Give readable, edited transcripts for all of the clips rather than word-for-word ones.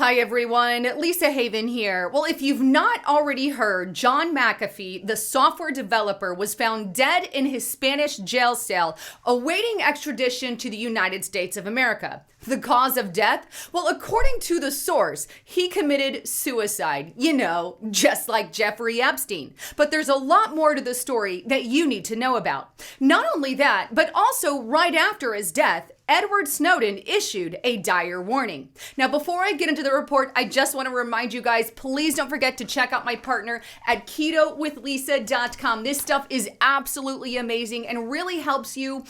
Hi everyone, Lisa Haven here. Well, if you've not already heard, John McAfee, the software developer, was found dead in his Spanish jail cell, awaiting extradition to the United States of America. The cause of death? Well, according to the source, he committed suicide. You know, just like Jeffrey Epstein. But there's a lot more to the story that you need to know about. Not only that, but also right after his death, Edward Snowden issued a dire warning. Now, before I get into the report, I just want to remind you guys, please don't forget to check out my partner at KetoWithLisa.com. This stuff is absolutely amazing and really helps you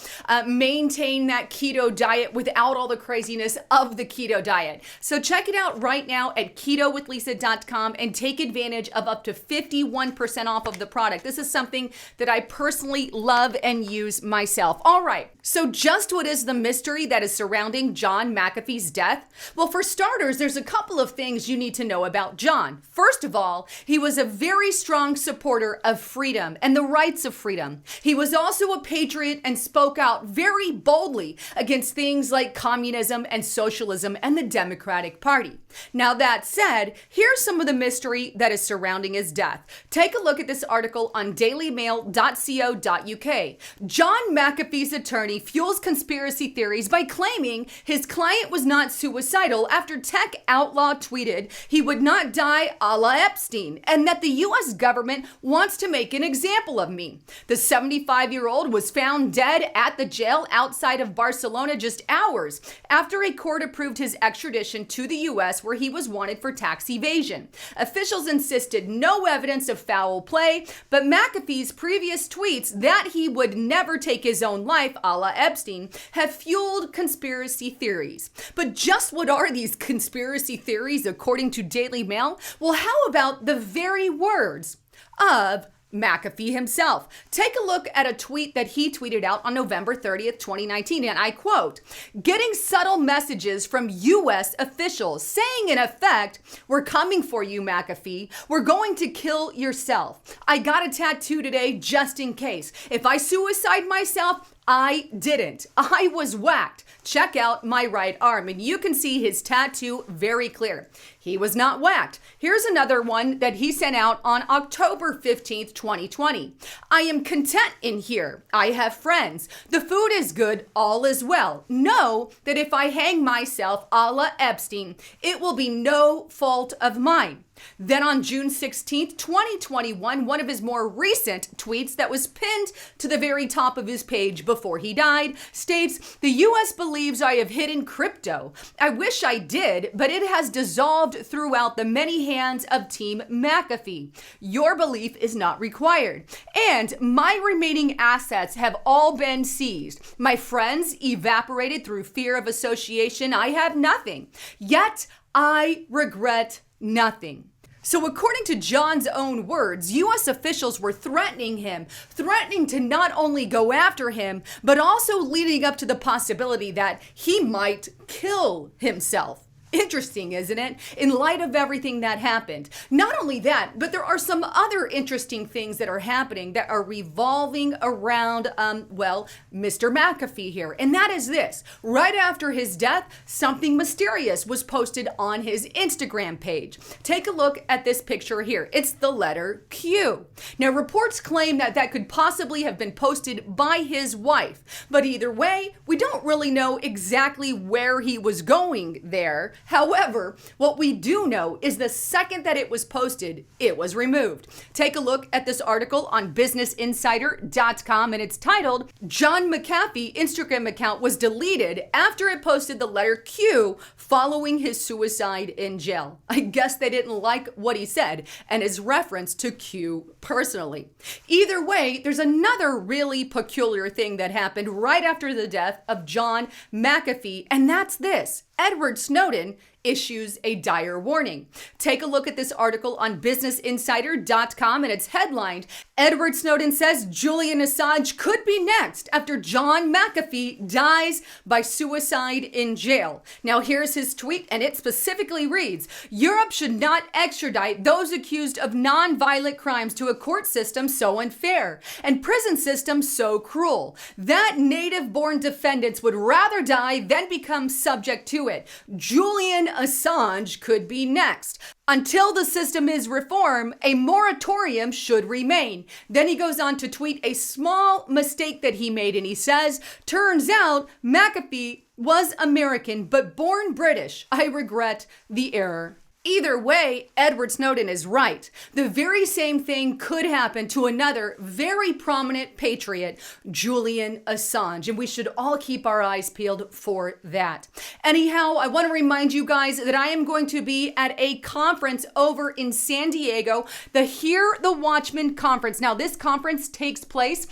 maintain that keto diet without all the craziness of the keto diet. So check it out right now at KetoWithLisa.com and take advantage of up to 51% off of the product. This is something that I personally love and use myself. All right, so just what is the mystery that is surrounding John McAfee's death? Well, for starters, there's a couple of things you need to know about John. First of all, he was a very strong supporter of freedom and the rights of freedom. He was also a patriot and spoke out very boldly against things like communism and socialism and the Democratic Party. Now, that said, here's some of the mystery that is surrounding his death. Take a look at this article on dailymail.co.uk. John McAfee's attorney fuels conspiracy theories by claiming his client was not suicidal after tech outlaw tweeted he would not die a la Epstein and that the U.S. government wants to make an example of me. The 75-year-old was found dead at the jail outside of Barcelona just hours after a court approved his extradition to the U.S. where he was wanted for tax evasion. Officials insisted no evidence of foul play, but McAfee's previous tweets that he would never take his own life a la Epstein have fueled conspiracy theories. But just what are these conspiracy theories according to Daily Mail? Well, how about the very words of McAfee himself? Take a look at a tweet that he tweeted out on November 30th, 2019, and I quote, "Getting subtle messages from U.S. officials saying in effect, 'We're coming for you, McAfee. We're going to kill yourself. I got a tattoo today just in case. If I suicide myself, I didn't. I was whacked. Check out my right arm.'" And you can see his tattoo very clear. He was not whacked. Here's another one that he sent out on October 15th, 2020. "I am content in here. I have friends. The food is good. All is well. Know that if I hang myself a la Epstein, it will be no fault of mine." Then on June 16th, 2021, one of his more recent tweets that was pinned to the very top of his page before he died states, "The U.S. believes I have hidden crypto. I wish I did, but it has dissolved throughout the many hands of Team McAfee. Your belief is not required. And my remaining assets have all been seized. My friends evaporated through fear of association. I have nothing. Yet I regret nothing." So according to John's own words, U.S. officials were threatening him, threatening to not only go after him, but also leading up to the possibility that he might kill himself. Interesting, isn't it? In light of everything that happened. Not only that, but there are some other interesting things that are happening that are revolving around, Mr. McAfee here. And that is this. Right after his death, something mysterious was posted on his Instagram page. Take a look at this picture here. It's the letter Q. Now, reports claim that that could possibly have been posted by his wife. But either way, we don't really know exactly where he was going there. However, what we do know is the second that it was posted, it was removed. Take a look at this article on businessinsider.com, and it's titled, "John McAfee Instagram account was deleted after it posted the letter Q following his suicide in jail." I guess they didn't like what he said and his reference to Q personally. Either way, there's another really peculiar thing that happened right after the death of John McAfee, and that's this. Edward Snowden issues a dire warning. Take a look at this article on businessinsider.com, and it's headlined, "Edward Snowden says Julian Assange could be next after John McAfee dies by suicide in jail." Now here's his tweet, and it specifically reads, "Europe should not extradite those accused of non-violent crimes to a court system so unfair and prison system so cruel that native-born defendants would rather die than become subject to it. Julian Assange could be next. Until the system is reformed, a moratorium should remain. Then he goes on to tweet a small mistake that he made, and he says, turns out McAfee was American but born British. I regret the error. Either way, Edward Snowden is right. The very same thing could happen to another very prominent patriot, Julian Assange, and we should all keep our eyes peeled for that. Anyhow, I want to remind you guys that I am going to be at a conference over in San Diego, the Hear the Watchman conference. Now, this conference takes place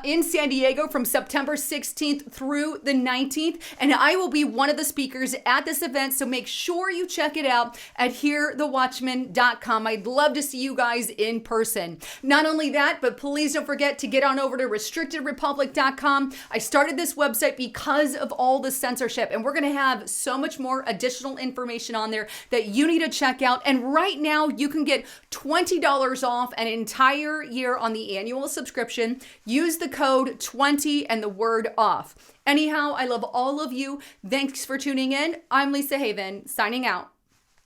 in San Diego from September 16th through the 19th, and I will be one of the speakers at this event, so make sure you check it out at hearthewatchman.com. I'd love to see you guys in person. Not only that, but please don't forget to get on over to restrictedrepublic.com. I started this website because of all the censorship, and we're going to have so much more additional information on there that you need to check out. And right now, you can get $20 off an entire year on the annual subscription. Use the code 20 and the word off. Anyhow, I love all of you. Thanks for tuning in. I'm Lisa Haven, signing out.